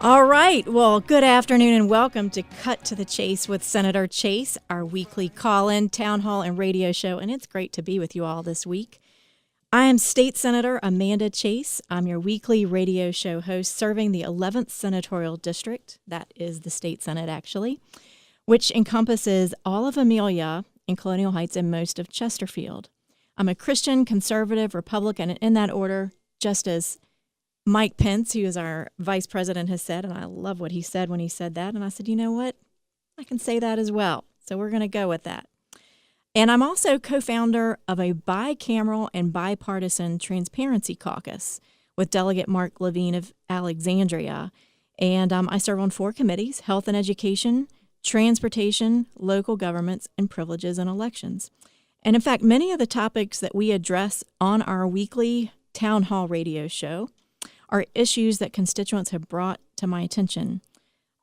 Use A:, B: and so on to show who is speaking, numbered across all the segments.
A: All right. Well, good afternoon and welcome to Cut to the Chase with Senator Chase, our weekly call-in, town hall, and radio show. And it's great to be with you all this week. I am State Senator Amanda Chase. I'm your weekly radio show host serving the 11th Senatorial District. That is the state Senate, actually, which encompasses all of Amelia and Colonial Heights and most of Chesterfield. I'm a Christian, conservative, Republican, and in that order, just as Mike Pence, who is our vice president, has said, and I love what he said when he said that. And I said, you know what? I can say that as well. So we're going to go with that. And I'm also co-founder of a bicameral and bipartisan transparency caucus with Delegate Mark Levine of Alexandria. And I serve on 4 committees: health and education, transportation, local governments, and privileges and elections. And in fact, many of the topics that we address on our weekly town hall radio show are issues that constituents have brought to my attention.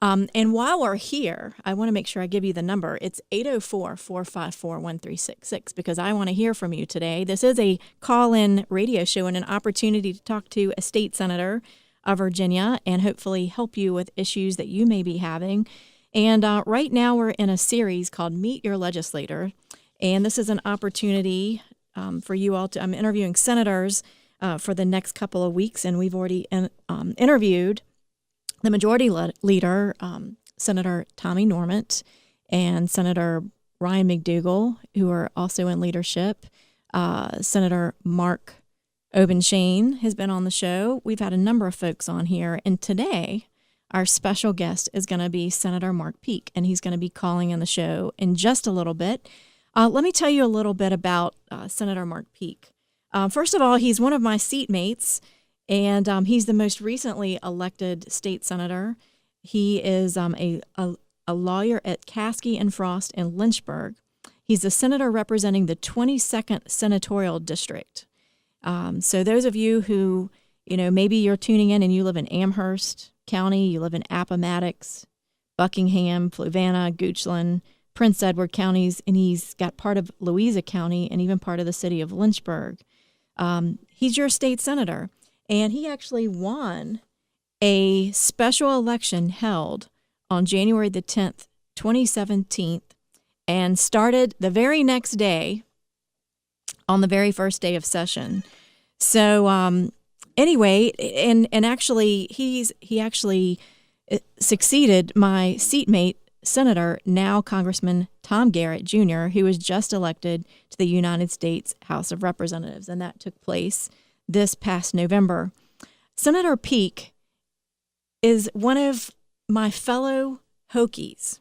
A: And while we're here, I want to make sure I give you the number. It's 804-454-1366 because I want to hear from you today. This is a call-in radio show and an opportunity to talk to a state senator of Virginia and hopefully help you with issues that you may be having. And right now we're in a series called Meet Your Legislator. And this is an opportunity for you all to, I'm interviewing senators for the next couple of weeks, and we've already interviewed the majority leader, Senator Tommy Normant, and Senator Ryan McDougal, who are also in leadership. Senator Mark Obenshane has been on the show. We've had a number of folks on here, and today our special guest is going to be Senator Mark Peake, and he's going to be calling in the show in just a little bit. Let me tell you a little bit about Senator Mark Peake. First of all, he's one of my seatmates, and he's the most recently elected state senator. He is a lawyer at Caskey and Frost in Lynchburg. He's the senator representing the 22nd Senatorial District. So those of you who, maybe you're tuning in and you live in Amherst County, you live in Appomattox, Buckingham, Fluvanna, Goochland, Prince Edward counties, and he's got part of Louisa County and even part of the city of Lynchburg. He's your state senator, and he actually won a special election held on January the 10th, 2017, and started the very next day on the very first day of session. So anyway, and actually he actually succeeded my seatmate, Senator, now Congressman Tom Garrett Jr., who was just elected to the United States House of Representatives, and that took place this past November. Senator Peake is one of my fellow Hokies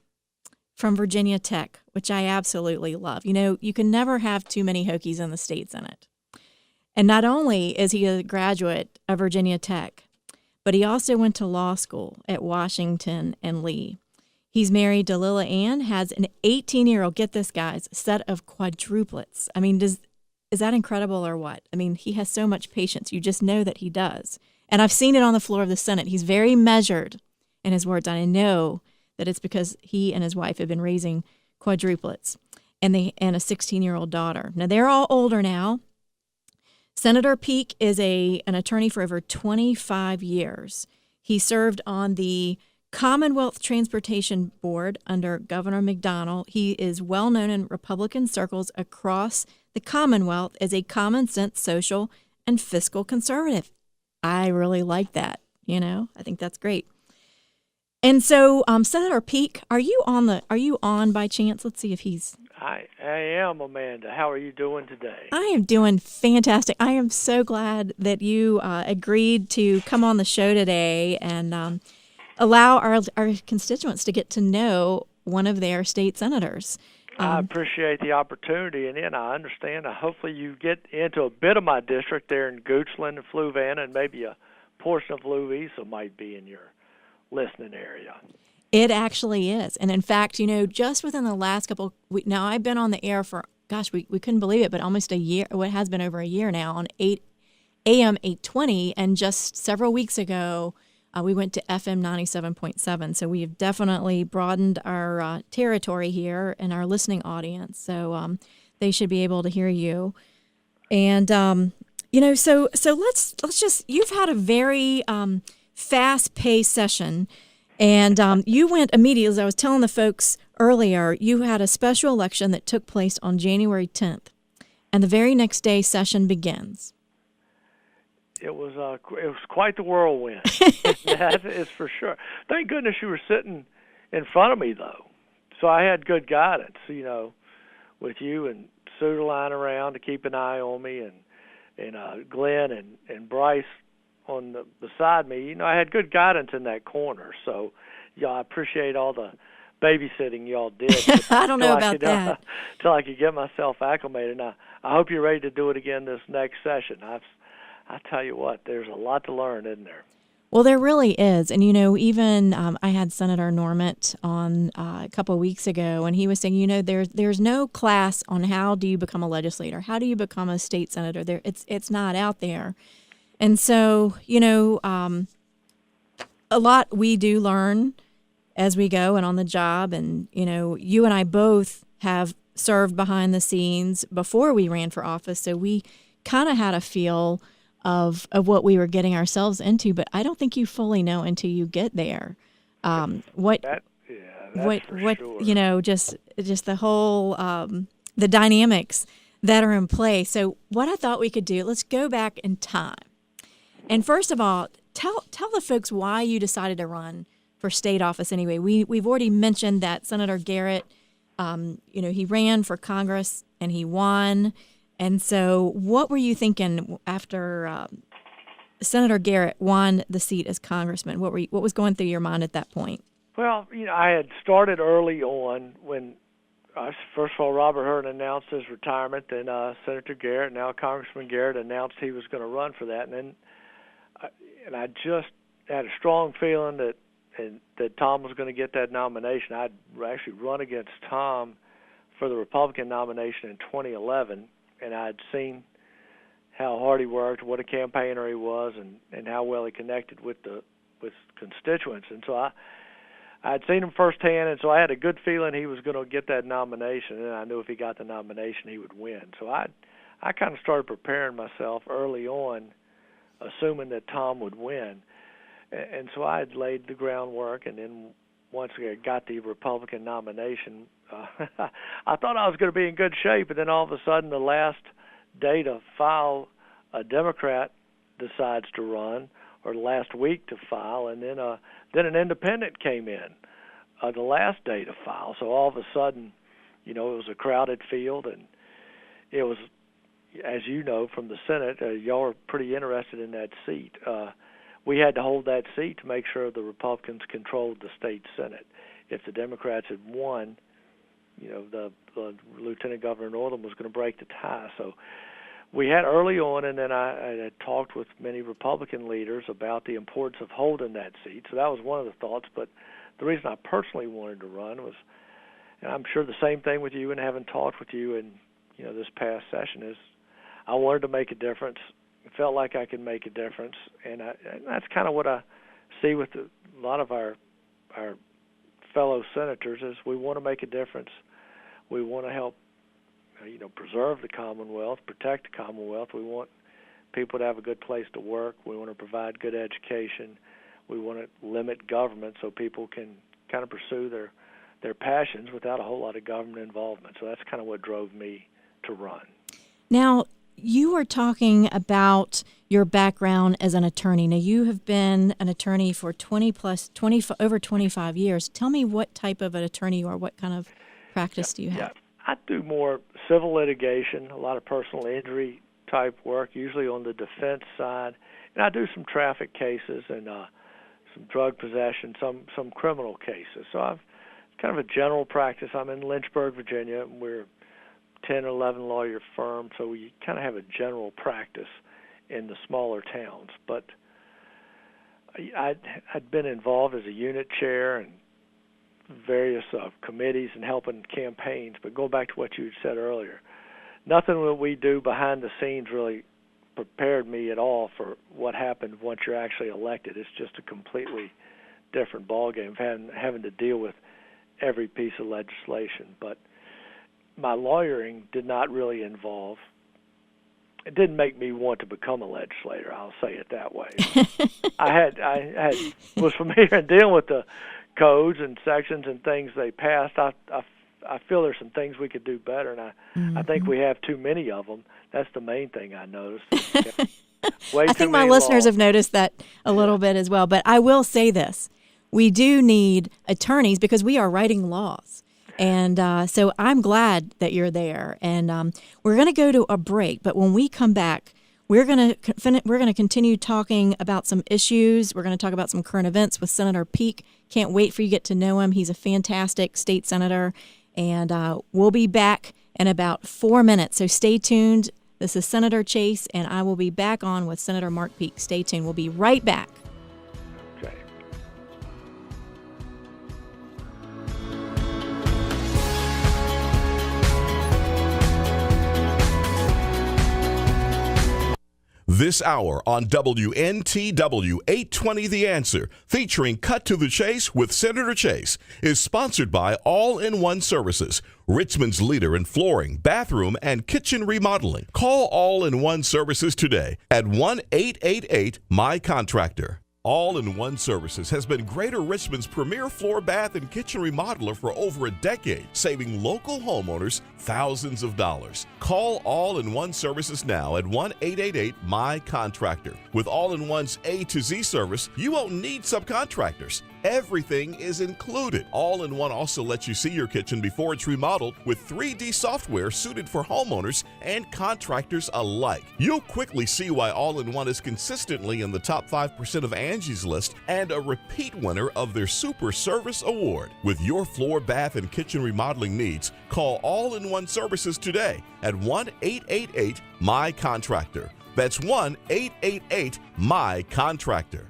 A: from Virginia Tech, which I absolutely love. You can never have too many Hokies in the state Senate. And not only is he a graduate of Virginia Tech, but he also went to law school at Washington and Lee. He's married to Lila Ann, has an 18-year-old, get this, guys, set of quadruplets. I mean, is that incredible or what? I mean, he has so much patience. You just know that he does. And I've seen it on the floor of the Senate. He's very measured in his words. I know that it's because he and his wife have been raising quadruplets and a 16-year-old daughter. Now, they're all older now. Senator Peake is an attorney for over 25 years. He served on the Commonwealth Transportation Board under Governor McDonnell. He is well known in Republican circles across the Commonwealth as a common sense, social, and fiscal conservative. I really like that. I think that's great. And so, Senator Peake, are you on by chance? Let's see if he's.
B: I am, Amanda. How are you doing today?
A: I am doing fantastic. I am so glad that you agreed to come on the show today and allow our constituents to get to know one of their state senators.
B: I appreciate the opportunity, and I understand. Hopefully you get into a bit of my district there in Goochland and Fluvanna, and maybe a portion of Louisa might be in your listening area.
A: It actually is. And in fact, just within the last couple weeks, now I've been on the air for, we couldn't believe it, but almost a year, it has been over a year now on AM 820, and just several weeks ago, we went to FM 97.7, so we have definitely broadened our territory here and our listening audience. So they should be able to hear you. And so let's just. You've had a very fast-paced session. And you went immediately, as I was telling the folks earlier, you had a special election that took place on January 10th. And the very next day, session begins.
B: It was quite the whirlwind. That is for sure. Thank goodness you were sitting in front of me, though. So I had good guidance, with you and Sue lying around to keep an eye on me, and Glenn and Bryce beside me. I had good guidance in that corner. So, I appreciate all the babysitting y'all did.
A: I don't know about that.
B: Till I could get myself acclimated. Now, I hope you're ready to do it again this next session. I tell you what, there's a lot to learn, isn't there?
A: Well, there really is. And, even I had Senator Normant on a couple of weeks ago, and he was saying, there's no class on how do you become a legislator? How do you become a state senator? It's not out there. And so, a lot we do learn as we go and on the job. And, you and I both have served behind the scenes before we ran for office. So we kind of had a feel of what we were getting ourselves into, but I don't think you fully know until you get there. What
B: sure.
A: Just the whole the dynamics that are in play. So what I thought we could do, let's go back in time. And first of all, tell the folks why you decided to run for state office anyway. We've already mentioned that Senator Garrett, he ran for Congress and he won. And so what were you thinking after Senator Garrett won the seat as congressman? What was going through your mind at that point?
B: Well, I had started early on when, first of all, Robert Hurt announced his retirement, then Senator Garrett, now Congressman Garrett, announced he was going to run for that. And then I just had a strong feeling that Tom was going to get that nomination. I'd actually run against Tom for the Republican nomination in 2011, and I'd seen how hard he worked, what a campaigner he was, and how well he connected with constituents. And so I'd seen him firsthand, and so I had a good feeling he was going to get that nomination, and I knew if he got the nomination, he would win. So I kind of started preparing myself early on, assuming that Tom would win. And so I had laid the groundwork, and then once I got the Republican nomination, I thought I was going to be in good shape, and then all of a sudden, the last day to file, a Democrat decides to run, or last week to file, and then an independent came in the last day to file. So all of a sudden, it was a crowded field, and it was, as you know from the Senate, y'all were pretty interested in that seat. We had to hold that seat to make sure the Republicans controlled the state Senate. If the Democrats had won, the Lieutenant Governor Northam was going to break the tie. So we had early on, and then I had talked with many Republican leaders about the importance of holding that seat. So that was one of the thoughts. But the reason I personally wanted to run was, and I'm sure the same thing with you and having talked with you in this past session, is I wanted to make a difference. It felt like I could make a difference, and that's kind of what I see with a lot of our fellow senators, is we want to make a difference. We want to help, preserve the Commonwealth, protect the Commonwealth. We want people to have a good place to work. We want to provide good education. We want to limit government so people can kind of pursue their passions without a whole lot of government involvement. So that's kind of what drove me to run.
A: Now, you are talking about your background as an attorney. Now, you have been an attorney for over 25 years. Tell me what type of an attorney you are. What kind of practice do you have?
B: Yeah. I do more civil litigation, a lot of personal injury type work, usually on the defense side. And I do some traffic cases and some drug possession, some criminal cases. So I've kind of a general practice. I'm in Lynchburg, Virginia, and we're 10 or 11 lawyer firm, so we kind of have a general practice in the smaller towns. But I'd been involved as a unit chair and various committees and helping campaigns. But go back to what you said earlier, nothing that we do behind the scenes really prepared me at all for what happened once you're actually elected. It's just a completely different ballgame, having to deal with every piece of legislation. But my lawyering did not really involve it didn't make me want to become a legislator. I'll say it that way. I was familiar in dealing with the codes and sections and things they passed. I feel there's some things we could do better, and I think we have too many of them. That's the main thing I noticed.
A: I think my listeners have noticed that a little bit as well. But I will say this. We do need attorneys because we are writing laws. And so I'm glad that you're there. And we're going to go to a break. But when we come back, we're going to continue talking about some issues. We're going to talk about some current events with Senator Peake. Can't wait for you to get to know him. He's a fantastic state senator. And we'll be back in about 4 minutes. So stay tuned. This is Senator Chase, and I will be back on with Senator Mark Peake. Stay tuned. We'll be right back.
B: Okay.
C: This hour on WNTW 820 The Answer, featuring Cut to the Chase with Senator Chase, is sponsored by All-in-One Services, Richmond's leader in flooring, bathroom, and kitchen remodeling. Call All-in-One Services today at 1-888-MY-CONTRACTOR. All-in-One Services has been Greater Richmond's premier floor, bath, and kitchen remodeler for over a decade, saving local homeowners thousands of dollars. Call All-in-One Services now at 1-888-MY-CONTRACTOR. With All-in-One's A to Z service, you won't need subcontractors. Everything is included. All-in-One also lets you see your kitchen before it's remodeled with 3D software suited for homeowners and contractors alike. You'll quickly see why All-in-One is consistently in the top 5% of Angie's List and a repeat winner of their Super Service Award. With your floor, bath, and kitchen remodeling needs, call All-in-One Services today at 1-888-MY-CONTRACTOR. That's 1-888-MY-CONTRACTOR.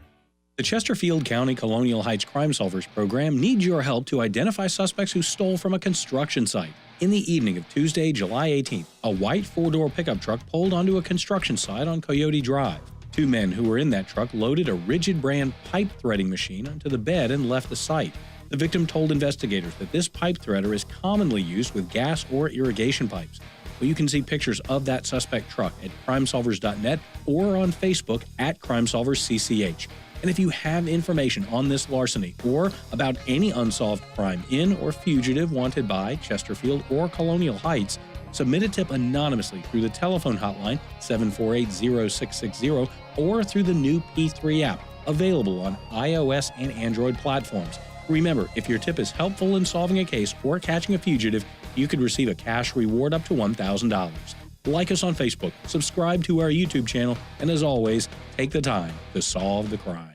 D: The Chesterfield County Colonial Heights Crime Solvers program needs your help to identify suspects who stole from a construction site. In the evening of Tuesday, July 18th, a white four-door pickup truck pulled onto a construction site on Coyote Drive. Two men who were in that truck loaded a rigid brand pipe threading machine onto the bed and left the site. The victim told investigators that this pipe threader is commonly used with gas or irrigation pipes. Well, you can see pictures of that suspect truck at crimesolvers.net or on Facebook at crimesolverscch. And if you have information on this larceny or about any unsolved crime in or fugitive wanted by Chesterfield or Colonial Heights, submit a tip anonymously through the telephone hotline 748-0660 or through the new P3 app, available on iOS and Android platforms. Remember, if your tip is helpful in solving a case or catching a fugitive, you could receive a cash reward up to $1,000. Like us on Facebook, subscribe to our YouTube channel, and as always, take the time to solve the crime.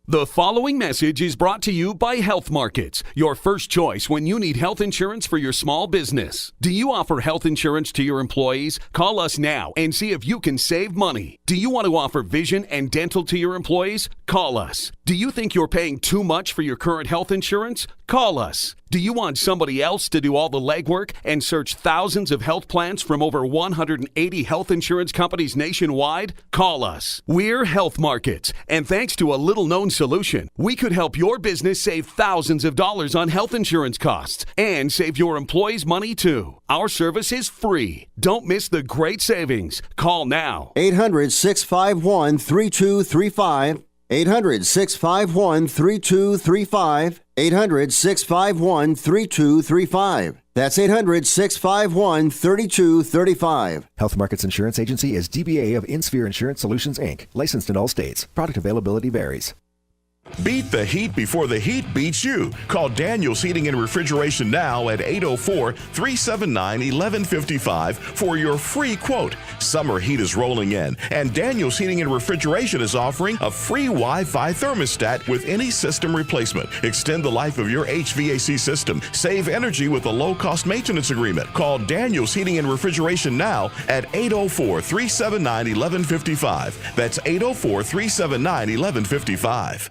E: The following message is brought to you by Health Markets, your first choice when you need health insurance for your small business. Do you offer health insurance to your employees? Call us now and see if you can save money. Do you want to offer vision and dental to your employees? Call us. Do you think you're paying too much for your current health insurance? Call us. Do you want somebody else to do all the legwork and search thousands of health plans from over 180 health insurance companies nationwide? Call us. We're Health Markets, and thanks to a little-known solution, we could help your business save thousands of dollars on health insurance costs and save your employees money too. Our service is free. Don't miss the great savings. Call now.
F: 800-651-3235. 800-651-3235. 800-651-3235. That's 800-651-3235.
G: Health Markets Insurance Agency is DBA of InSphere Insurance Solutions, Inc., licensed in all states. Product availability varies.
C: Beat the heat before the heat beats you. Call Daniel's Heating and Refrigeration now at 804-379-1155 for your free quote. Summer heat is rolling in, and Daniel's Heating and Refrigeration is offering a free Wi-Fi thermostat with any system replacement. Extend the life of your HVAC system. Save energy with a low-cost maintenance agreement. Call Daniel's Heating and Refrigeration now at 804-379-1155. That's 804-379-1155.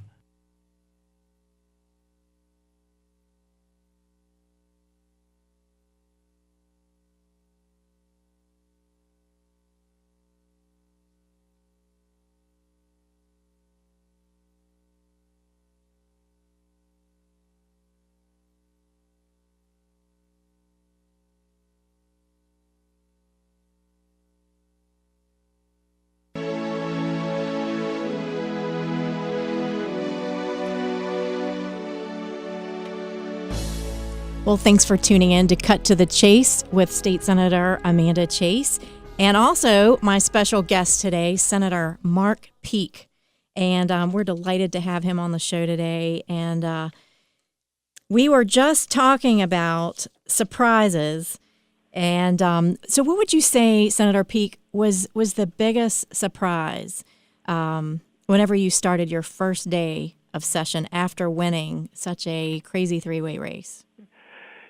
A: Well, thanks for tuning in to Cut to the Chase with State Senator Amanda Chase, and also my special guest today, Senator Mark Peake. And we're delighted to have him on the show today. And we were just talking about surprises. And so what would you say, Senator Peake, was the biggest surprise whenever you started your first day of session after winning such a crazy three-way race?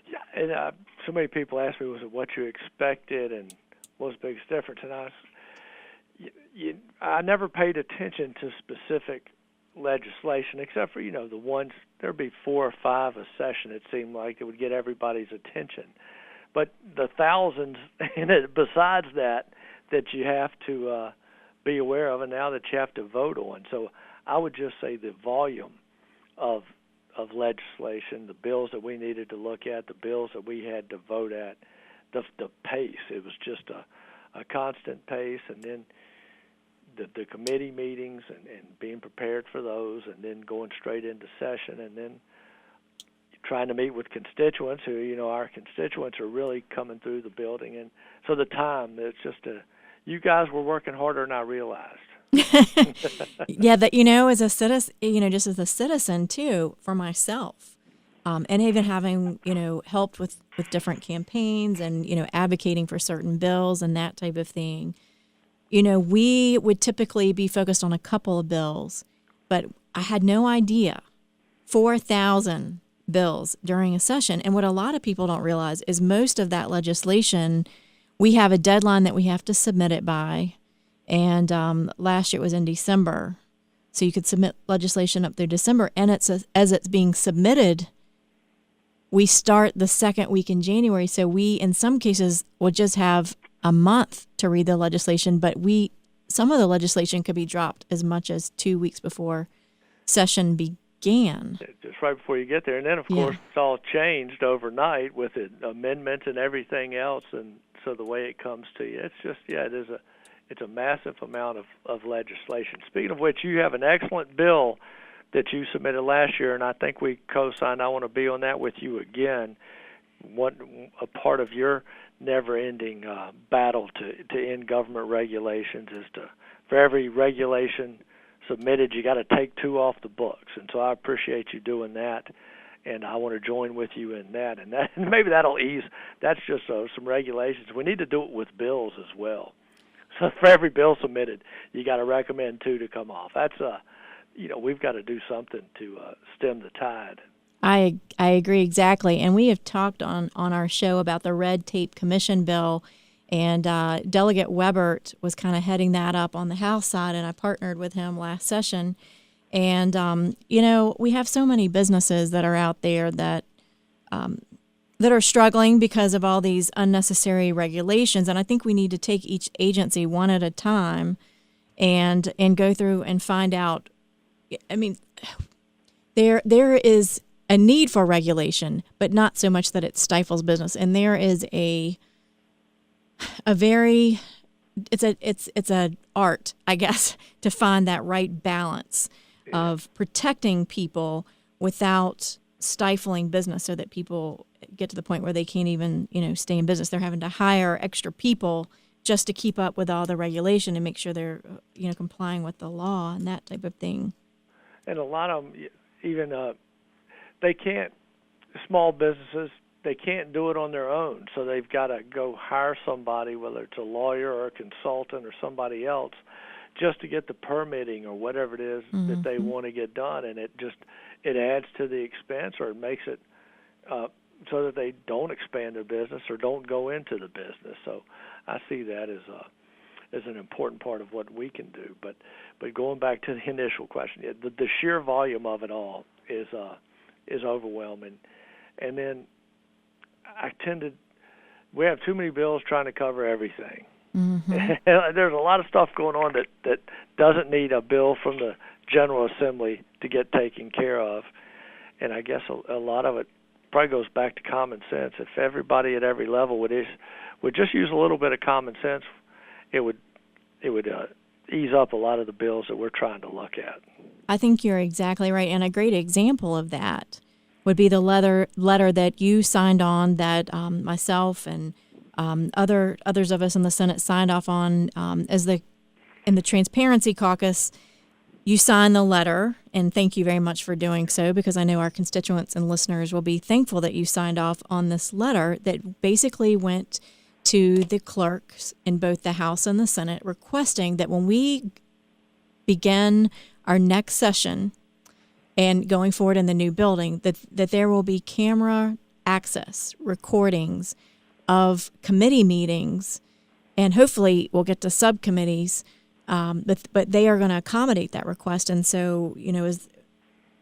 B: Yeah, and so many people ask me, was it what you expected, and what was the biggest difference? And I never paid attention to specific legislation, except for, the ones, there'd be 4 or 5 a session, it seemed like, that would get everybody's attention. But the thousands, besides that you have to be aware of, and now that you have to vote on. So I would just say the volume of legislation, the bills that we needed to look at, the bills that we had to vote at, the pace. It was just a constant pace, and then the committee meetings and being prepared for those, and then going straight into session, and then trying to meet with constituents who, our constituents are really coming through the building. And so the time, it's just you guys were working harder than I realized.
A: Yeah, that as a citizen, just as a citizen too, for myself, and even having helped with different campaigns and advocating for certain bills and that type of thing. We would typically be focused on a couple of bills, but I had no idea 4,000 bills during a session. And what a lot of people don't realize is most of that legislation, we have a deadline that we have to submit it by. And last year it was in December. So you could submit legislation up through December. And as it's being submitted, we start the second week in January. So we, in some cases, will just have a month to read the legislation. But some of the legislation could be dropped as much as 2 weeks before session began.
B: Just right before you get there. And then, of course, it's all changed overnight with amendments and everything else. And so the way it comes to you, it's just, it's a massive amount of legislation. Speaking of which, you have an excellent bill that you submitted last year, and I think we co-signed. I want to be on that with you again. A part of your never-ending battle to end government regulations is for every regulation submitted, you got to take 2 off the books. And so I appreciate you doing that, and I want to join with you in that. And maybe that'll ease. That's just some regulations. We need to do it with bills as well. So for every bill submitted, you got to recommend 2 to come off. That's we've got to do something to stem the tide.
A: I agree exactly. And we have talked on our show about the Red Tape Commission bill, and Delegate Webert was kind of heading that up on the House side, and I partnered with him last session. And, we have so many businesses that are out there that are struggling because of all these unnecessary regulations. And I think we need to take each agency one at a time and go through and find out. I mean, there is a need for regulation, but not so much that it stifles business. And there is it's an art, I guess, to find that right balance of protecting people without stifling business, so that people get to the point where they can't even, stay in business. They're having to hire extra people just to keep up with all the regulation and make sure they're, complying with the law and that type of thing.
B: And a lot of them, even they can't, small businesses, they can't do it on their own. So they've got to go hire somebody, whether it's a lawyer or a consultant or somebody else, just to get the permitting or whatever it is that they want to get done. And it adds to the expense, or it makes it so that they don't expand their business or don't go into the business. So I see that as an important part of what we can do. But going back to the initial question, the sheer volume of it all is overwhelming. And then we have too many bills trying to cover everything. There's a lot of stuff going on that doesn't need a bill from the General Assembly to get taken care of. And I guess a lot of it probably goes back to common sense. If everybody at every level would just use a little bit of common sense, it would ease up a lot of the bills that we're trying to look at.
A: I think you're exactly right. And a great example of that would be the letter that you signed on, that myself and others of us in the Senate signed off on in the Transparency Caucus. You signed the letter, and thank you very much for doing so, because I know our constituents and listeners will be thankful that you signed off on this letter that basically went to the clerks in both the House and the Senate, requesting that when we begin our next session and going forward in the new building, that there will be camera access, recordings of committee meetings, and hopefully we'll get to subcommittees. But they are going to accommodate that request. And so, as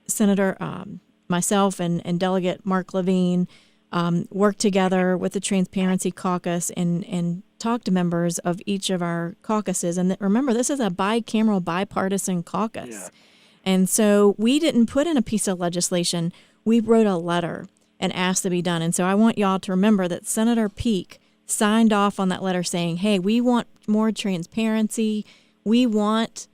A: Senator, myself and Delegate Mark Levine work together with the Transparency Caucus and talk to members of each of our caucuses. And remember, this is a bicameral, bipartisan caucus.
B: Yeah.
A: And so we didn't put in a piece of legislation. We wrote a letter and asked to be done. And so I want y'all to remember that Senator Peake signed off on that letter saying, hey, we want more transparency. We want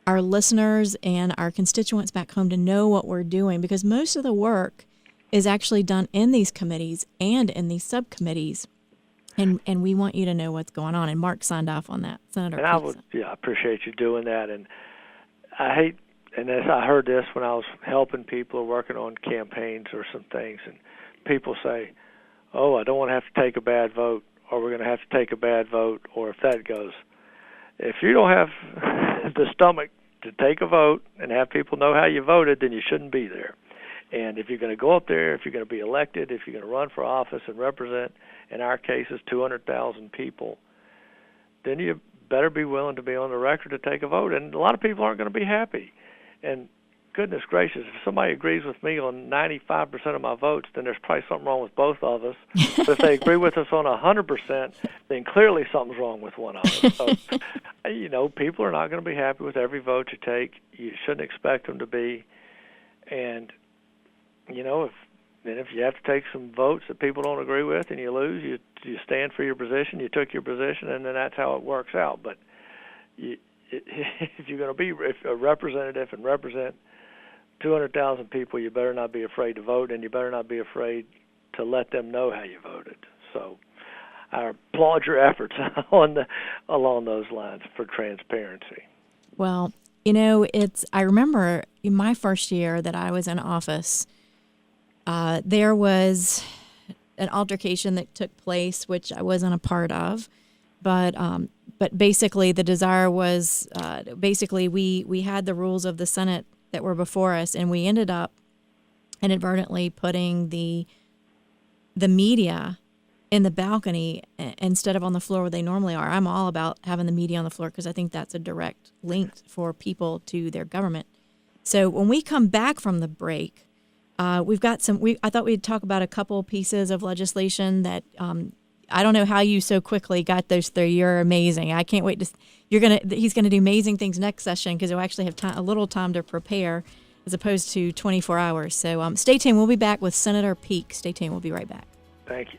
A: our listeners and our constituents back home to know what we're doing, because most of the work is actually done in these committees and in these subcommittees. And we want you to know what's going on. And Mark signed off on that, Senator Peake.
B: I appreciate you doing that. And I hate, and as I heard this when I was helping people or working on campaigns or some things, and people say, oh, I don't want to have to take a bad vote, or we're going to have to take a bad vote, or if that goes. If you don't have the stomach to take a vote and have people know how you voted, then you shouldn't be there. And if you're going to go up there, if you're going to be elected, if you're going to run for office and represent, in our cases, 200,000 people, then you better be willing to be on the record to take a vote. And a lot of people aren't going to be happy. And goodness gracious, if somebody agrees with me on 95% of my votes, then there's probably something wrong with both of us. But if they agree with us on 100%, then clearly something's wrong with one of us. So, people are not going to be happy with every vote you take. You shouldn't expect them to be. And, if you have to take some votes that people don't agree with and you lose, you stand for your position, you took your position, and then that's how it works out. But if you're going to be a representative and represent 200,000 people, you better not be afraid to vote, and you better not be afraid to let them know how you voted. So I applaud your efforts along those lines for transparency.
A: Well, I remember in my first year that I was in office, there was an altercation that took place, which I wasn't a part of, but basically the desire was, we had the rules of the Senate that were before us, and we ended up inadvertently putting the media in the balcony instead of on the floor where they normally are. I'm all about having the media on the floor because I think that's a direct link for people to their government. So when we come back from the break, we've got I thought we'd talk about a couple pieces of legislation that I don't know how you so quickly got those through. You're amazing. I can't wait he's gonna do amazing things next session, because you'll actually have a little time to prepare as opposed to 24 hours. So stay tuned. We'll be back with Senator Peake. Stay tuned. We'll be right back.
B: Thank you.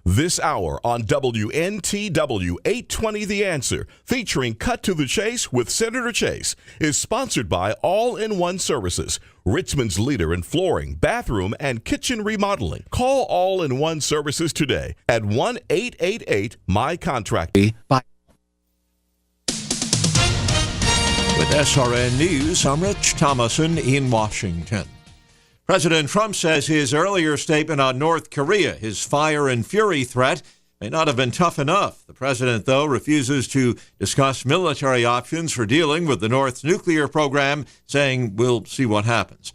C: This hour on WNTW 820 The Answer, featuring Cut to the Chase with Senator Chase, is sponsored by All-in-One Services, Richmond's leader in flooring, bathroom, and kitchen remodeling. Call All-in-One Services today at 1-888-MY-CONTRACT.
H: With SRN News, I'm Rich Thomason in Washington. President Trump says his earlier statement on North Korea, his fire and fury threat, may not have been tough enough. The president, though, refuses to discuss military options for dealing with the North's nuclear program, saying we'll see what happens.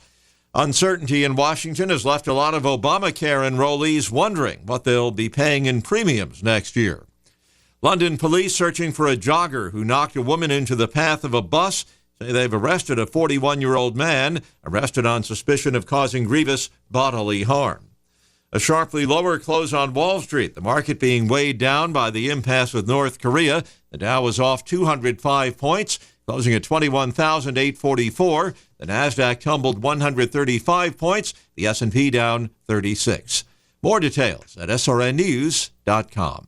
H: Uncertainty in Washington has left a lot of Obamacare enrollees wondering what they'll be paying in premiums next year. London police searching for a jogger who knocked a woman into the path of a bus say they've arrested a 41-year-old man arrested on suspicion of causing grievous bodily harm. A sharply lower close on Wall Street, the market being weighed down by the impasse with North Korea. The Dow was off 205 points, closing at 21,844. The Nasdaq tumbled 135 points, the S&P down 36. More details at srnnews.com.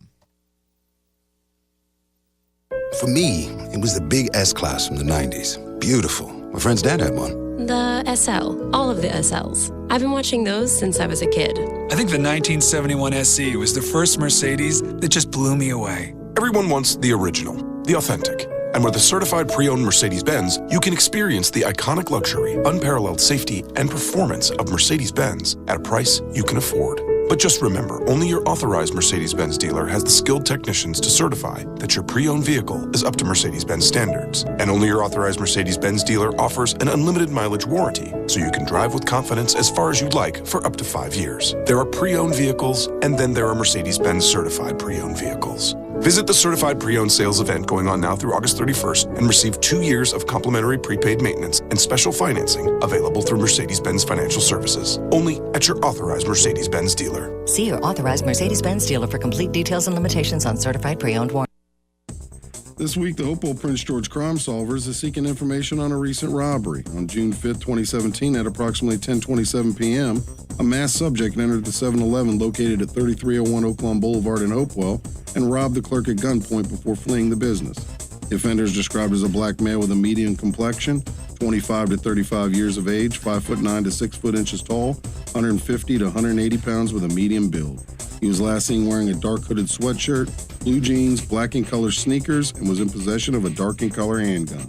I: For me, it was the big S-Class from the 90s. Beautiful. My friend's dad had one. The SL, all of the SLs. I've been watching those since I was a kid.
J: I think the 1971 SE was the first Mercedes that just blew me away.
K: Everyone wants the original, the authentic. And with a certified pre-owned Mercedes-Benz, you can experience the iconic luxury, unparalleled safety, and performance of Mercedes-Benz at a price you can afford. But just remember, only your authorized Mercedes-Benz dealer has the skilled technicians to certify that your pre-owned vehicle is up to Mercedes-Benz standards. And only your authorized Mercedes-Benz dealer offers an unlimited mileage warranty, so you can drive with confidence as far as you'd like for up to 5 years. There are pre-owned vehicles, and then there are Mercedes-Benz certified pre-owned vehicles. Visit the certified pre-owned sales event going on now through August 31st and receive 2 years of complimentary prepaid maintenance and special financing available through Mercedes-Benz Financial Services. Only at your authorized Mercedes-Benz dealer.
L: See your authorized Mercedes-Benz dealer for complete details and limitations on certified pre-owned warranty.
M: This week, the Hopewell Prince George Crime Solvers is seeking information on a recent robbery. On June 5, 2017, at approximately 10:27 p.m., a masked subject entered the 7-Eleven located at 3301 Oaklawn Boulevard in Hopewell and robbed the clerk at gunpoint before fleeing the business. The offender is described as a black male with a medium complexion, 25 to 35 years of age, 5'9" to 6 inches tall, 150 to 180 pounds with a medium build. He was last seen wearing a dark hooded sweatshirt, blue jeans, black in color sneakers, and was in possession of a dark in color handgun.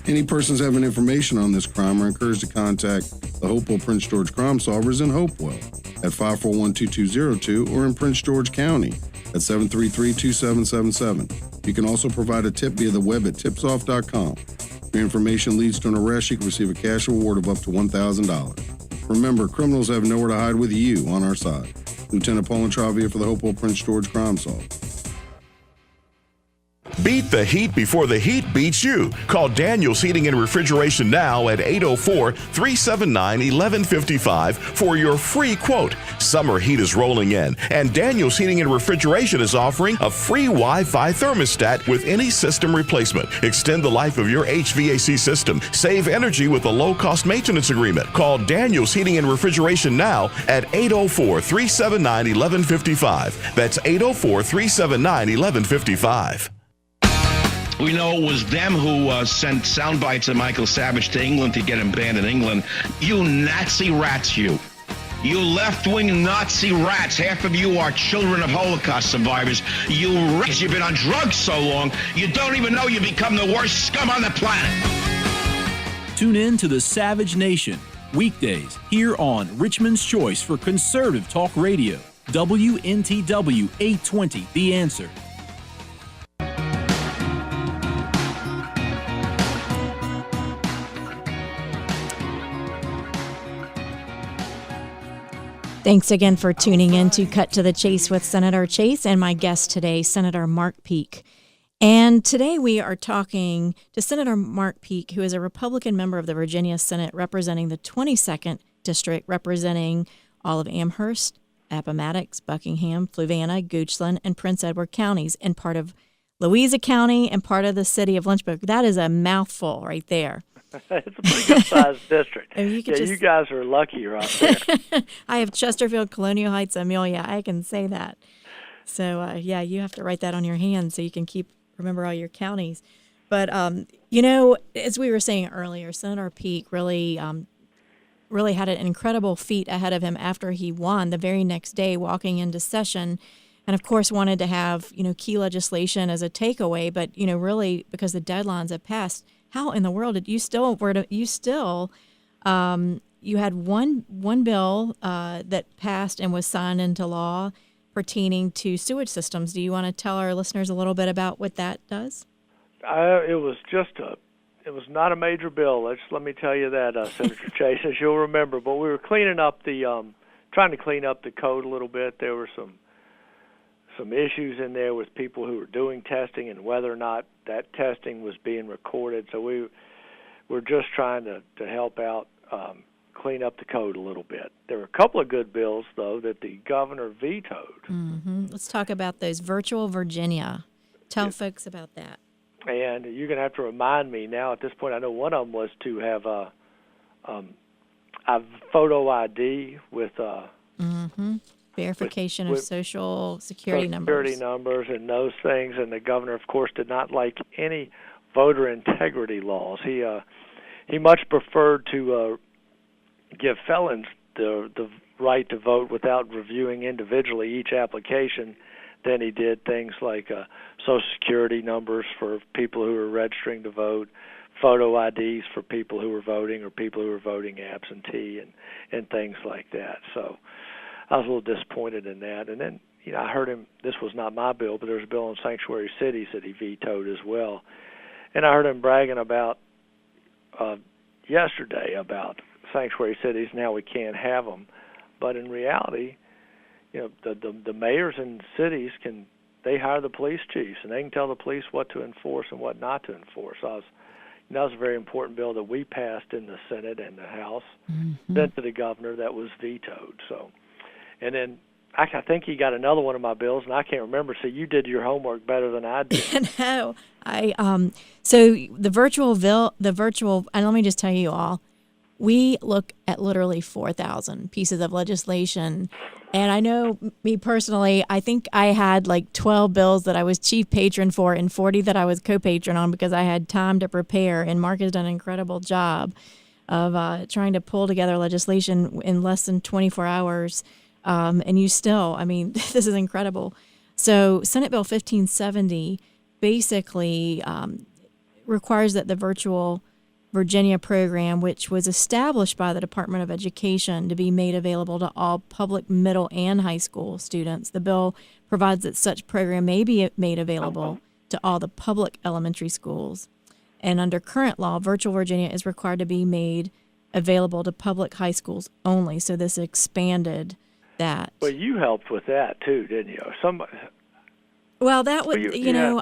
M: Any persons having information on this crime are encouraged to contact the Hopewell Prince George Crime Solvers in Hopewell at 541-2202 or in Prince George County at 733-2777. You can also provide a tip via the web at tipsoff.com. If your information leads to an arrest, you can receive a cash reward of up to $1,000. Remember, criminals have nowhere to hide with you on our side. Lieutenant Paul Intravia for the Hopewell Prince George Crime Solve.
C: Beat the heat before the heat beats you. Call Daniel's Heating and Refrigeration now at 804-379-1155 for your free quote. Summer heat is rolling in, and Daniel's Heating and Refrigeration is offering a free Wi-Fi thermostat with any system replacement. Extend the life of your HVAC system. Save energy with a low-cost maintenance agreement. Call Daniel's Heating and Refrigeration now at 804-379-1155. That's 804-379-1155.
N: We know it was them who sent sound bites of Michael Savage to England to get him banned in England. You Nazi rats, you. You left-wing Nazi rats. Half of you are children of Holocaust survivors. You rats, you've been on drugs so long, you don't even know you become the worst scum on the planet.
O: Tune in to the Savage Nation, weekdays, here on Richmond's Choice for Conservative Talk Radio. WNTW 820, The Answer.
A: Thanks again for tuning in to Cut to the Chase with Senator Chase and my guest today, Senator Mark Peake. And today we are talking to Senator Mark Peake, who is a Republican member of the Virginia Senate representing the 22nd District, representing all of Amherst, Appomattox, Buckingham, Fluvanna, Goochland, and Prince Edward counties, and part of Louisa County and part of the city of Lynchburg. That is a mouthful right there.
B: It's a pretty good-sized district.
A: You
B: guys are lucky right there.
A: I have Chesterfield, Colonial Heights, Amelia. I can say that. So, you have to write that on your hand so you can remember all your counties. But, as we were saying earlier, Senator Peake really had an incredible feat ahead of him after he won the very next day, walking into session. And, of course, wanted to have, key legislation as a takeaway. But, really, because the deadlines have passed, how in the world did you you had one bill that passed and was signed into law pertaining to sewage systems. Do you want to tell our listeners a little bit about what that does?
B: It was not a major bill. Let me tell you that, Senator Chase, as you'll remember. But we were trying to clean up the code a little bit. There were some issues in there with people who were doing testing and whether or not that testing was being recorded. So we were just trying to help out, clean up the code a little bit. There were a couple of good bills, though, that the governor vetoed.
A: Mm-hmm. Let's talk about those. Virtual Virginia. Tell folks about that.
B: And you're going to have to remind me now at this point. I know one of them was to have a photo ID with
A: verification of social security
B: numbers and those things. And the governor, of course, did not like any voter integrity laws. He he much preferred to give felons the right to vote without reviewing individually each application than he did things like Social Security numbers for people who were registering to vote, photo IDs for people who were voting or people who were voting absentee, and things like that. So I was a little disappointed in that. And then, I heard him, this was not my bill, but there was a bill on sanctuary cities that he vetoed as well. And I heard him bragging about yesterday about sanctuary cities, now we can't have them. But in reality, the mayors in cities they hire the police chiefs, and they can tell the police what to enforce and what not to enforce. That was a very important bill that we passed in the Senate and the House, sent to the governor, that was vetoed. So, and then I think he got another one of my bills, and I can't remember. So you did your homework better than I did.
A: No, so the virtual, and let me just tell you all, we look at literally 4,000 pieces of legislation. And I know me personally, I think I had like 12 bills that I was chief patron for and 40 that I was co-patron on because I had time to prepare. And Mark has done an incredible job of trying to pull together legislation in less than 24 hours. And you still, this is incredible. So Senate Bill 1570 basically requires that the virtual Virginia program, which was established by the Department of Education to be made available to all public middle and high school students. The bill provides that such program may be made available to all the public elementary schools. And under current law, Virtual Virginia is required to be made available to public high schools only. So this expanded that.
B: Well, you helped with that too, didn't you?
A: Well, that would,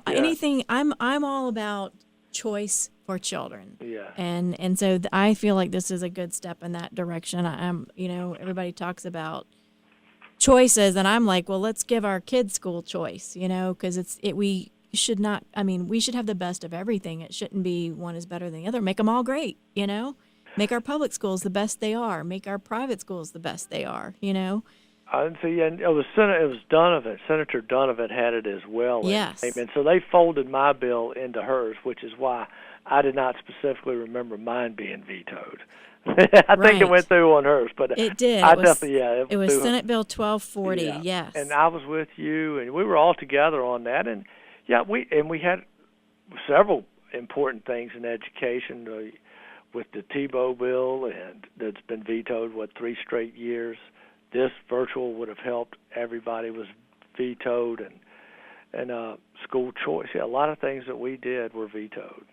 A: anything, I'm all about choice for children.
B: Yeah.
A: And so I feel like this is a good step in that direction. Everybody talks about choices, and I'm like, well, let's give our kids school choice, because we should not, we should have the best of everything. It shouldn't be one is better than the other. Make them all great, Make our public schools the best they are. Make our private schools the best they are,
B: And it was Donovan. Senator Donovan had it as well.
A: Yes.
B: And so they folded my bill into hers, which is why I did not specifically remember mine being vetoed. I think it went through on hers, but
A: it did. It was Senate Bill 1240.
B: Yeah.
A: Yes.
B: And I was with you, and we were all together on that. And we had several important things in education with the Tebow bill, and that's been vetoed 3 straight years. This virtual would have helped. Everybody was vetoed, and school choice. Yeah, a lot of things that we did were vetoed.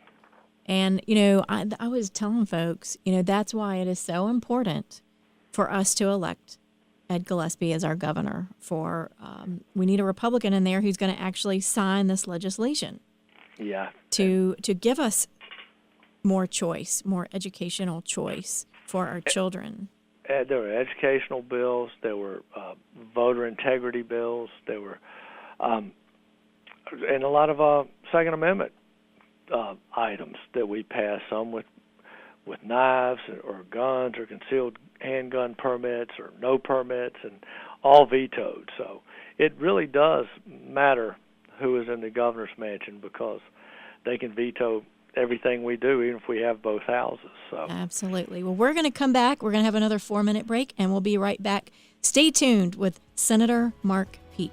A: And, I was telling folks, that's why it is so important for us to elect Ed Gillespie as our governor. We need a Republican in there who's going to actually sign this legislation.
B: Yeah.
A: To give us more choice, more educational choice for our children.
B: There were educational bills. There were voter integrity bills. There were, and a lot of Second Amendment items that we passed. Some with knives or guns or concealed handgun permits or no permits, and all vetoed. So it really does matter who is in the governor's mansion, because they can veto everything we do, even if we have both houses. So
A: absolutely. Well, we're going to come back. We're going to have another 4-minute break, and we'll be right back. Stay tuned with Senator Mark Peake.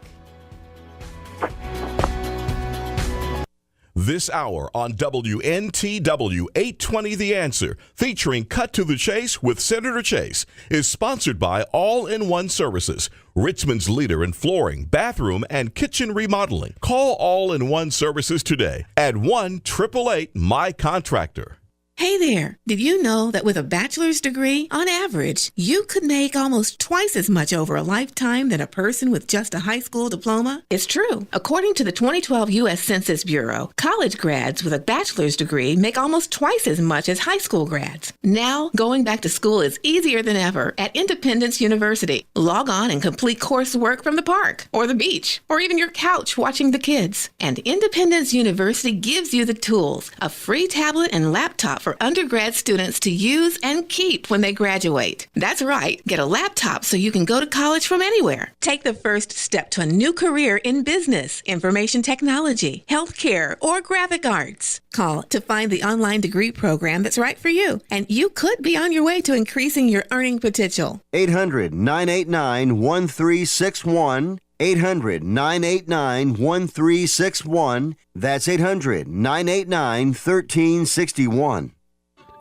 C: This hour on WNTW 820 The Answer, featuring Cut to the Chase with Senator Chase, is sponsored by All-in-One Services, Richmond's leader in flooring, bathroom, and kitchen remodeling. Call All-in-One Services today at 1-888-MY-CONTRACTOR.
P: Hey there! Did you know that with a bachelor's degree, on average, you could make almost twice as much over a lifetime than a person with just a high school diploma? It's true. According to the 2012 U.S. Census Bureau, college grads with a bachelor's degree make almost twice as much as high school grads. Now, going back to school is easier than ever at Independence University. Log on and complete coursework from the park, or the beach, or even your couch watching the kids. And Independence University gives you the tools, a free tablet and laptop for for undergrad students to use and keep when they graduate. That's right. Get a laptop so you can go to college from anywhere. Take the first step to a new career in business, information technology, healthcare, or graphic arts. Call to find the online degree program that's right for you, and you could be on your way to increasing your earning potential.
F: 800-989-1361. 800-989-1361. That's 800-989-1361.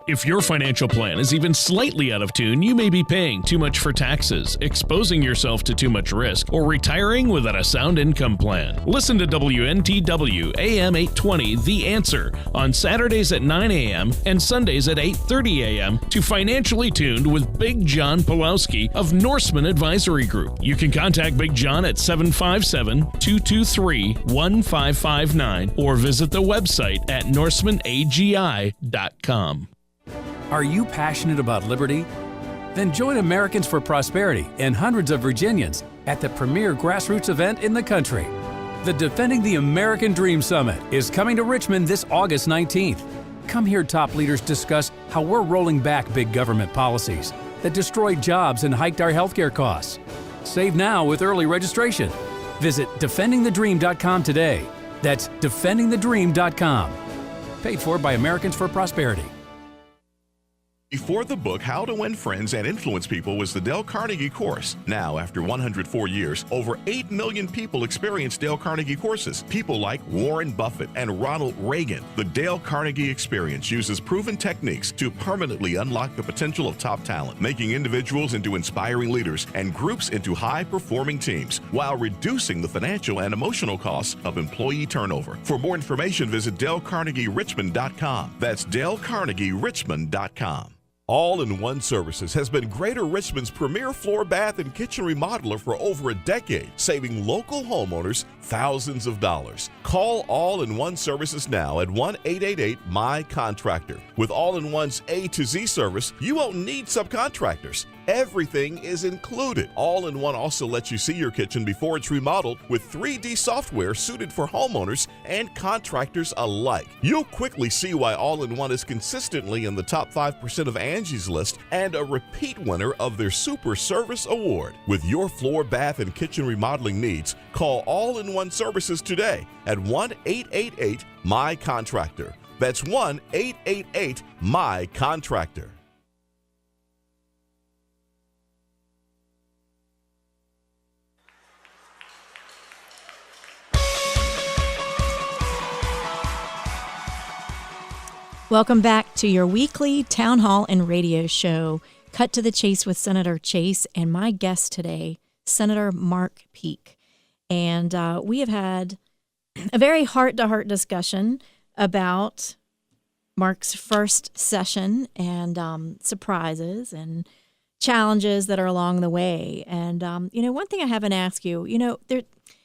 Q: If your financial plan is even slightly out of tune, you may be paying too much for taxes, exposing yourself to too much risk, or retiring without a sound income plan. Listen to WNTW AM 820 The Answer on Saturdays at 9 a.m. and Sundays at 8:30 a.m. to Financially Tuned with Big John Pulowski of Norseman Advisory Group. You can contact Big John at 757-223-1559 or visit the website at norsemanagi.com.
R: Are you passionate about liberty? Then join Americans for Prosperity and hundreds of Virginians at the premier grassroots event in the country. The Defending the American Dream Summit is coming to Richmond this August 19th. Come hear top leaders discuss how we're rolling back big government policies that destroyed jobs and hiked our healthcare costs. Save now with early registration. Visit defendingthedream.com today. That's defendingthedream.com. Paid for by Americans for Prosperity.
C: Before the book, How to Win Friends and Influence People was the Dale Carnegie course. Now, after 104 years, over 8 million people experience Dale Carnegie courses. People like Warren Buffett and Ronald Reagan. The Dale Carnegie experience uses proven techniques to permanently unlock the potential of top talent, making individuals into inspiring leaders and groups into high-performing teams, while reducing the financial and emotional costs of employee turnover. For more information, visit DaleCarnegieRichmond.com. That's DaleCarnegieRichmond.com. All-in-One Services has been Greater Richmond's premier floor, bath, and kitchen remodeler for over a decade, saving local homeowners thousands of dollars. Call All-in-One Services now at 1-888-MY-CONTRACTOR. With All-in-One's A to Z service, you won't need subcontractors. Everything is included. All-in-One also lets you see your kitchen before it's remodeled with 3D software suited for homeowners and contractors alike. You'll quickly see why All-in-One is consistently in the top 5% of Angie's List and a repeat winner of their Super Service Award. With your floor, bath, and kitchen remodeling needs, call All-in-One Services today at 1-888-MY-CONTRACTOR. That's 1-888-MY-CONTRACTOR.
A: Welcome back to your weekly town hall and radio show, Cut to the Chase with Senator Chase, and my guest today, Senator Mark Peake. And we have had a very heart-to-heart discussion about Mark's first session and surprises and challenges that are along the way. And, one thing I haven't asked you,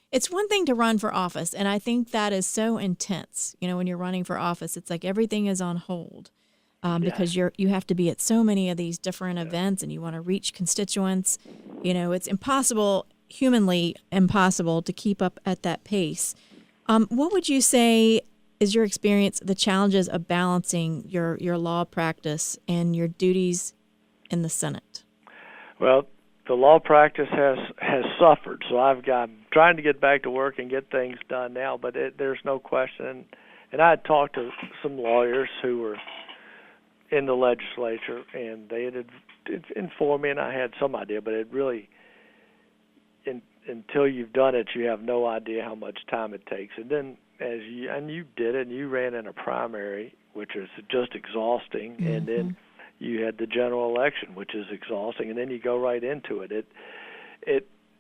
A: it's one thing to run for office, and I think that is so intense. When you're running for office, it's like everything is on hold because you have to be at so many of these different events, and you want to reach constituents. It's humanly impossible to keep up at that pace. What would you say is your experience, the challenges of balancing your law practice and your duties in the Senate?
B: Well, the law practice has suffered, so I'm trying to get back to work and get things done now, but there's no question. And I had talked to some lawyers who were in the legislature, and they had informed me, and I had some idea, but it really, until you've done it, you have no idea how much time it takes. And then you did it, and you ran in a primary, which is just exhausting, mm-hmm. and then you had the general election, which is exhausting, and then you go right into it. It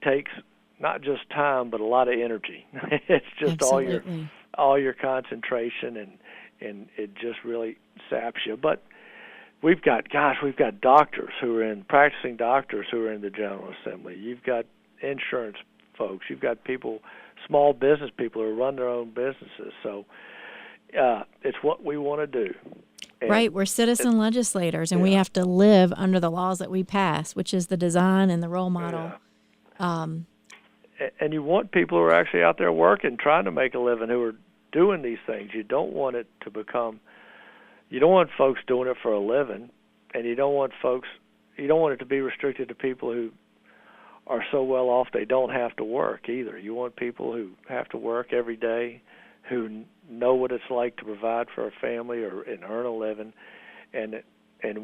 B: takes not just time, but a lot of energy. It's just all your concentration, and it just really saps you. But we've got doctors practicing doctors who are in the General Assembly. You've got insurance folks. You've got people, small business people who run their own businesses. So it's what we want to do. And
A: right, we're citizen legislators, and we have to live under the laws that we pass, which is the design and the role model.
B: And you want people who are actually out there working, trying to make a living, who are doing these things. You don't want it to become, you don't want folks doing it for a living, and you don't want it to be restricted to people who are so well off they don't have to work either. You want people who have to work every day, who know what it's like to provide for a family and earn a living, and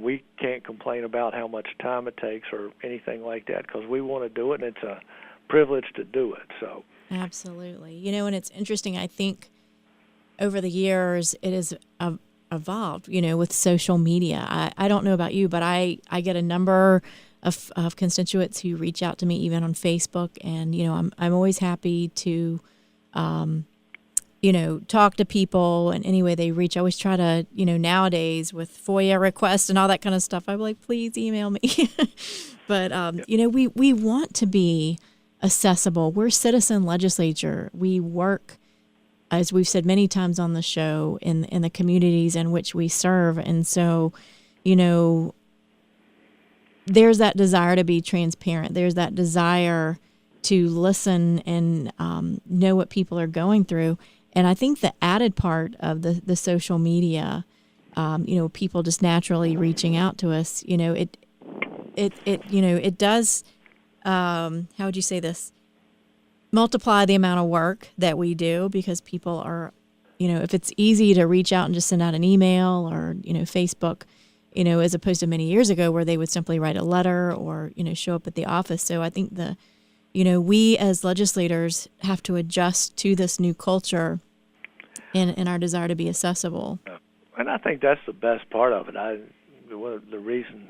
B: we can't complain about how much time it takes or anything like that, because we want to do it, and it's a privilege to do it. So
A: absolutely. And it's interesting. I think over the years it has evolved, with social media. I don't know about you, but I get a number of constituents who reach out to me even on Facebook, and I'm always happy to talk to people in any way they reach. I always try to, nowadays with FOIA requests and all that kind of stuff, I'm like, please email me. But we want to be accessible. We're a citizen legislature. We work, as we've said many times on the show, in the communities in which we serve. And so, there's that desire to be transparent. There's that desire to listen and know what people are going through. And I think the added part of the social media, people just naturally reaching out to us, it does, how would you say this? Multiply the amount of work that we do, because people are, if it's easy to reach out and just send out an email or, Facebook, as opposed to many years ago where they would simply write a letter or, show up at the office. So I think we as legislators have to adjust to this new culture in our desire to be accessible.
B: And I think that's the best part of it. One of the reasons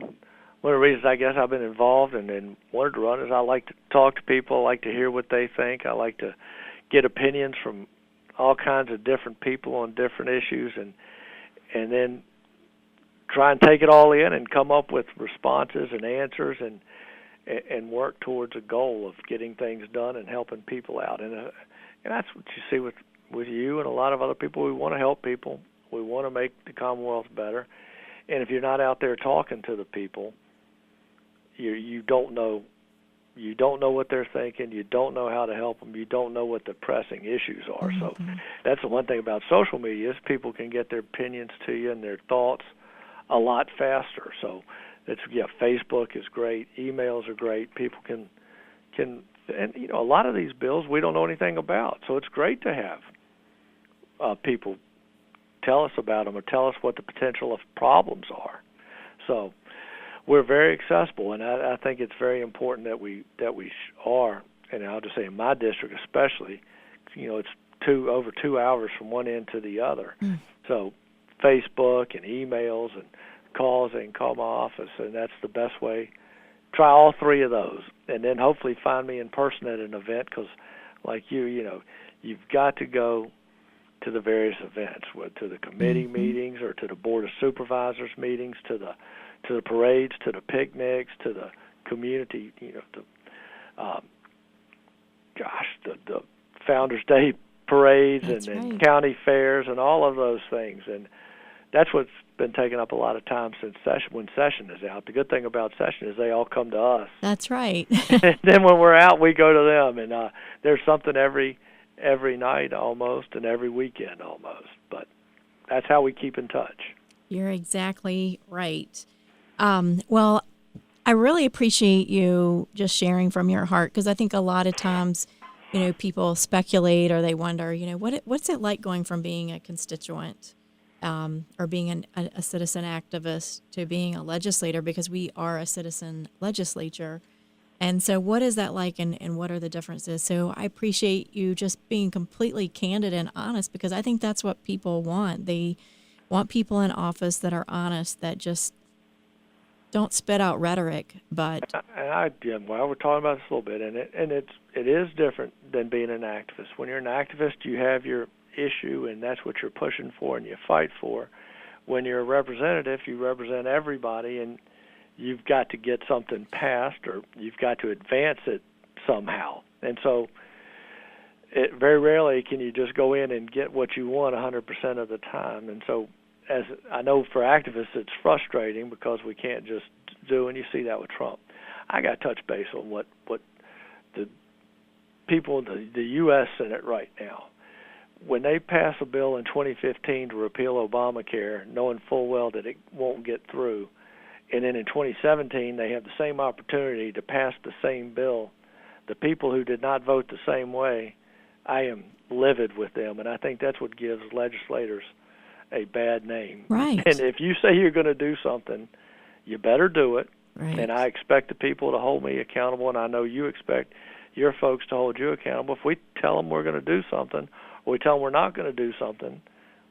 B: I guess I've been involved and wanted to run is I like to talk to people. I like to hear what they think. I like to get opinions from all kinds of different people on different issues, and then try and take it all in and come up with responses and answers and work towards a goal of getting things done and helping people out. And that's what you see with you and a lot of other people. We want to help people. We want to make the Commonwealth better. And if you're not out there talking to the people, you don't know what they're thinking. You don't know how to help them. You don't know what the pressing issues are. Mm-hmm. So that's the one thing about social media is people can get their opinions to you and their thoughts a lot faster. So Facebook is great. Emails are great. People can and a lot of these bills we don't know anything about. So it's great to have people tell us about them or tell us what the potential of problems are. So we're very accessible, and I think it's very important that we are. And I'll just say in my district especially, it's over 2 hours from one end to the other. Mm. So Facebook and emails and calls, they can call my office, and that's the best way. Try all three of those, and then hopefully find me in person at an event, because like you've got to go to the various events, to the committee meetings or to the Board of Supervisors meetings, to the parades, to the picnics, to the community, the Founders Day parades and county fairs and all of those things. And that's what's been taking up a lot of time since when session is out. The good thing about session is they all come to us.
A: That's right.
B: And then when we're out, we go to them. And there's something every night almost and every weekend almost. But that's how we keep in touch.
A: You're exactly right. Well, I really appreciate you just sharing from your heart, because I think a lot of times, people speculate or they wonder, what's it like going from being a constituent or being a citizen activist to being a legislator, because we are a citizen legislature. And so what is that like, and what are the differences? So I appreciate you just being completely candid and honest, because I think that's what people want. They want people in office that are honest, that just don't spit out rhetoric. But
B: we're talking about this a little bit, and it is different than being an activist. When you're an activist, you have your issue, and that's what you're pushing for and you fight for. When you're a representative, you represent everybody, and you've got to get something passed, or you've got to advance it somehow. And so very rarely can you just go in and get what you want 100% of the time. And so, as I know for activists, it's frustrating because we can't just do, and you see that with Trump. I got to touch base on what the people in the U.S. Senate right now, when they pass a bill in 2015 to repeal Obamacare, knowing full well that it won't get through, and then in 2017 they have the same opportunity to pass the same bill, the people who did not vote the same way, I am livid with them, and I think that's what gives legislators a bad name.
A: Right.
B: And if you say you're going to do something, you better do it.
A: Right.
B: And I expect the people to hold me accountable, and I know you expect your folks to hold you accountable. If we tell them we're going to do something, or we tell them we're not going to do something,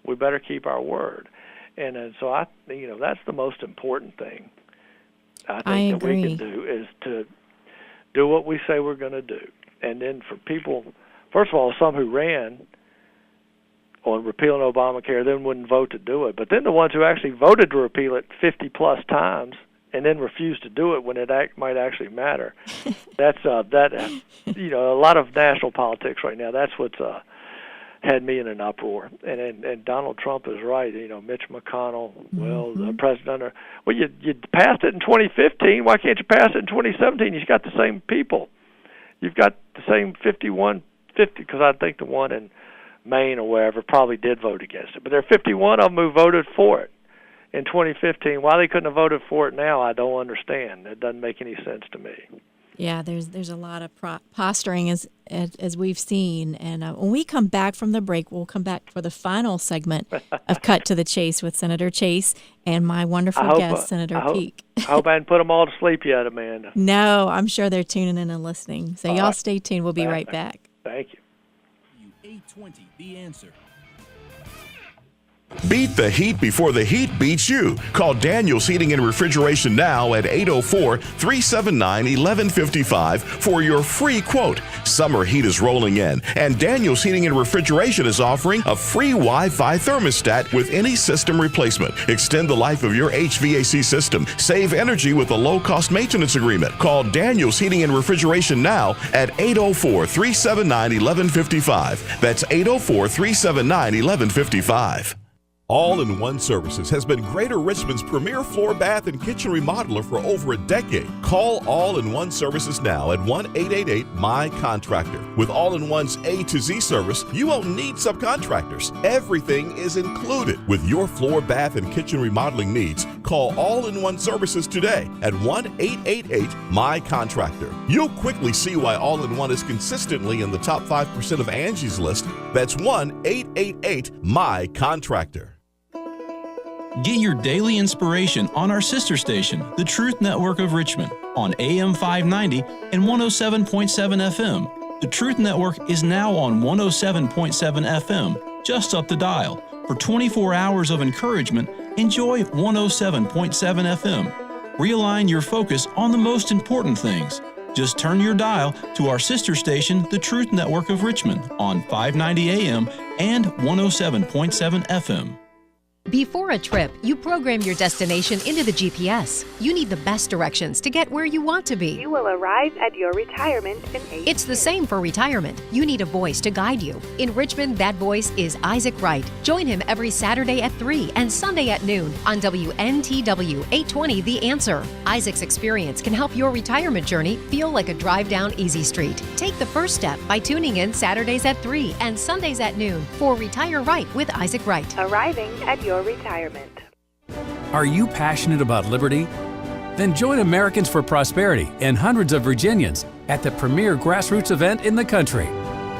B: we better keep our word. And so that's the most important thing I think that we can do, is to do what we say we're going to do. And then for people, first of all, some who ran on repealing Obamacare then wouldn't vote to do it. But then the ones who actually voted to repeal it 50-plus times and then refused to do it when it might actually matter. That's a lot of national politics right now. That's what's had me in an uproar. And Donald Trump is right. Mitch McConnell, the president. Well, you passed it in 2015. Why can't you pass it in 2017? You've got the same people. You've got the same 51-50, because I think the one in Maine or wherever probably did vote against it. But there are 51 of them who voted for it in 2015. Why they couldn't have voted for it now, I don't understand. It doesn't make any sense to me.
A: Yeah, there's a lot of posturing as we've seen. And when we come back from the break, we'll come back for the final segment of Cut to the Chase with Senator Chase and my wonderful guest, Senator Peake.
B: I hope I didn't put them all to sleep yet, Amanda.
A: No, I'm sure they're tuning in and listening. So y'all stay tuned. We'll be right back.
B: Thank you.
O: 820, The Answer.
C: Beat the heat before the heat beats you. Call Daniel's Heating and Refrigeration now at 804-379-1155 for your free quote. Summer heat is rolling in, and Daniel's Heating and Refrigeration is offering a free Wi-Fi thermostat with any system replacement. Extend the life of your HVAC system. Save energy with a low-cost maintenance agreement. Call Daniel's Heating and Refrigeration now at 804-379-1155. That's 804-379-1155. All-in-One Services has been Greater Richmond's premier floor, bath, and kitchen remodeler for over a decade. Call All-in-One Services now at 1-888-MY-CONTRACTOR. With All-in-One's A to Z service, you won't need subcontractors. Everything is included. With your floor, bath, and kitchen remodeling needs, call All-in-One Services today at 1-888-MY-CONTRACTOR. You'll quickly see why All-in-One is consistently in the top 5% of Angie's List. That's 1-888-MY-CONTRACTOR.
O: Get your daily inspiration on our sister station, the Truth Network of Richmond, on AM 590 and 107.7 FM. The Truth Network is now on 107.7 FM, just up the dial. For 24 hours of encouragement, enjoy 107.7 FM. Realign your focus on the most important things. Just turn your dial to our sister station, the Truth Network of Richmond, on 590 AM and 107.7 FM.
S: Before a trip, you program your destination into the GPS. You need the best directions to get where you want to be.
T: You will arrive at your retirement in 8
S: It's the same for retirement. You need a voice to guide you. In Richmond, that voice is Isaac Wright. Join him every Saturday at 3 and Sunday at noon on WNTW 820 The Answer. Isaac's experience can help your retirement journey feel like a drive down easy street. Take the first step by tuning in Saturdays at 3 and Sundays at noon for Retire Right with Isaac Wright.
T: Arriving at your retirement.
R: Are you passionate about liberty? Then join Americans for Prosperity and hundreds of Virginians at the premier grassroots event in the country.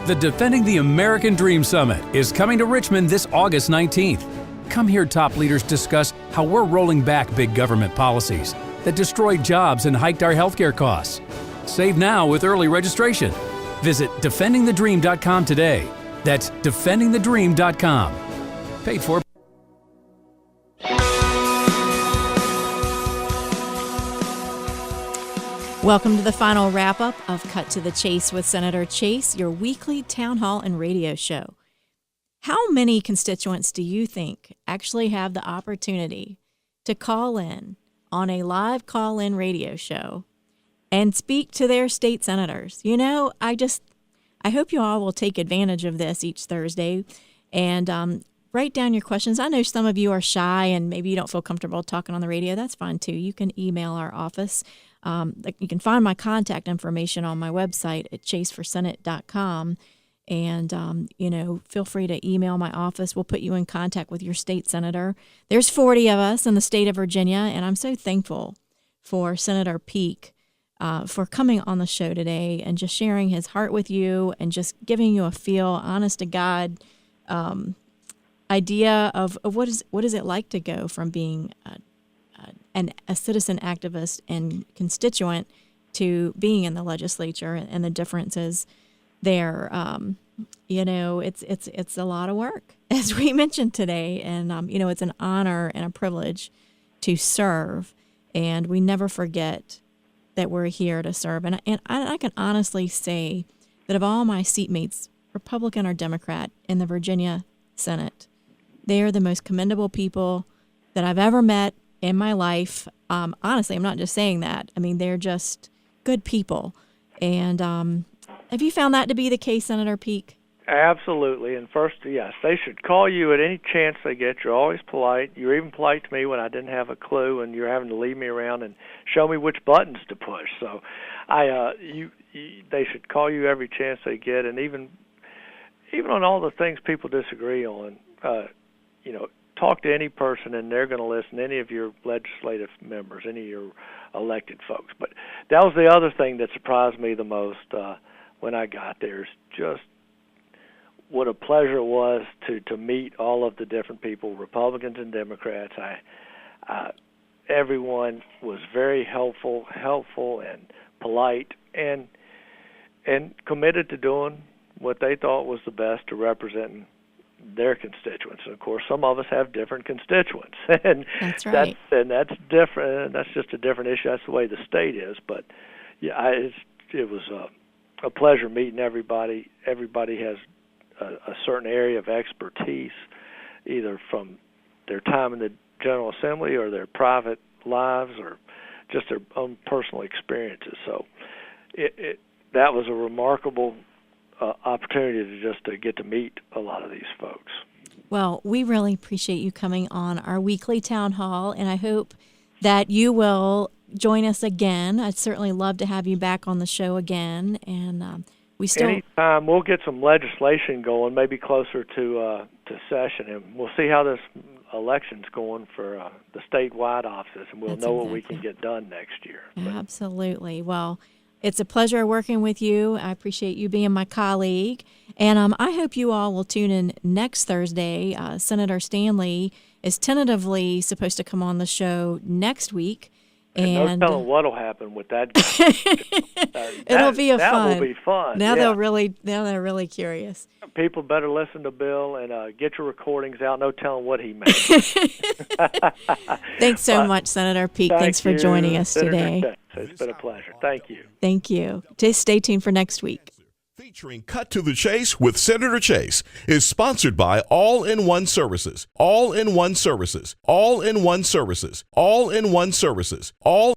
R: The Defending the American Dream Summit is coming to Richmond this August 19th. Come hear top leaders discuss how we're rolling back big government policies that destroyed jobs and hiked our healthcare costs. Save now with early registration. Visit defendingthedream.com today. That's defendingthedream.com. Paid for.
A: Welcome to the final wrap-up of Cut to the Chase with Senator Chase, your weekly town hall and radio show. How many constituents do you think actually have the opportunity to call in on a live call-in radio show and speak to their state senators? You know, I hope you all will take advantage of this each Thursday and write down your questions. I know some of you are shy and maybe you don't feel comfortable talking on the radio. That's fine too. You can email our office. You can find my contact information on my website at chaseforsenate.com. And, feel free to email my office. We'll put you in contact with your state senator. There's 40 of us in the state of Virginia, and I'm so thankful for Senator Peake for coming on the show today and just sharing his heart with you and just giving you a feel, honest to God, idea of what is it like to go from being a citizen activist and constituent to being in the legislature and the differences there. It's a lot of work, as we mentioned today, and it's an honor and a privilege to serve, and we never forget that we're here to serve. And I can honestly say that of all my seatmates, Republican or Democrat, in the Virginia Senate, they are the most commendable people that I've ever met in my life. Honestly, I'm not just saying that. I mean, they're just good people. And have you found that to be the case, Senator Peake?
B: Absolutely. And first, yes, they should call you at any chance they get. You're always polite. You're even polite to me when I didn't have a clue, and you're having to lead me around and show me which buttons to push. So, they should call you every chance they get, and even on all the things people disagree on. Talk to any person, and they're going to listen. Any of your legislative members, any of your elected folks. But that was the other thing that surprised me the most when I got there. Is just what a pleasure it was to meet all of the different people, Republicans and Democrats. Everyone was very helpful and polite, and committed to doing what they thought was the best to represent their constituents. And of course, some of us have different constituents, and
A: that's right.
B: That's different. That's just a different issue. That's the way the state is. But yeah, it was a pleasure meeting everybody. Everybody has a certain area of expertise, either from their time in the General Assembly or their private lives or just their own personal experiences. So that was a remarkable opportunity to get to meet a lot of these folks.
A: Well, we really appreciate you coming on our weekly town hall, and I hope that you will join us again. I'd certainly love to have you back on the show again, and
B: anytime. We'll get some legislation going, maybe closer to session, and we'll see how this election's going for the statewide offices, and we'll know what we can get done next year.
A: Absolutely. Well, it's a pleasure working with you. I appreciate you being my colleague. And I hope you all will tune in next Thursday. Senator Stanley is tentatively supposed to come on the show next week.
B: And no telling what'll happen with that guy.
A: It'll be fun.
B: That will be fun.
A: Now they're really curious.
B: People better listen to Bill and get your recordings out. No telling what he made.
A: Thanks so much, Senator Peake. Thanks for joining us today.
B: It's been a pleasure. Thank you.
A: Thank you. Just stay tuned for next week.
C: Featuring Cut to the Chase with Senator Chase is sponsored by All-in-One Services. All-in-One Services. All-in-One Services. All-in-One Services. All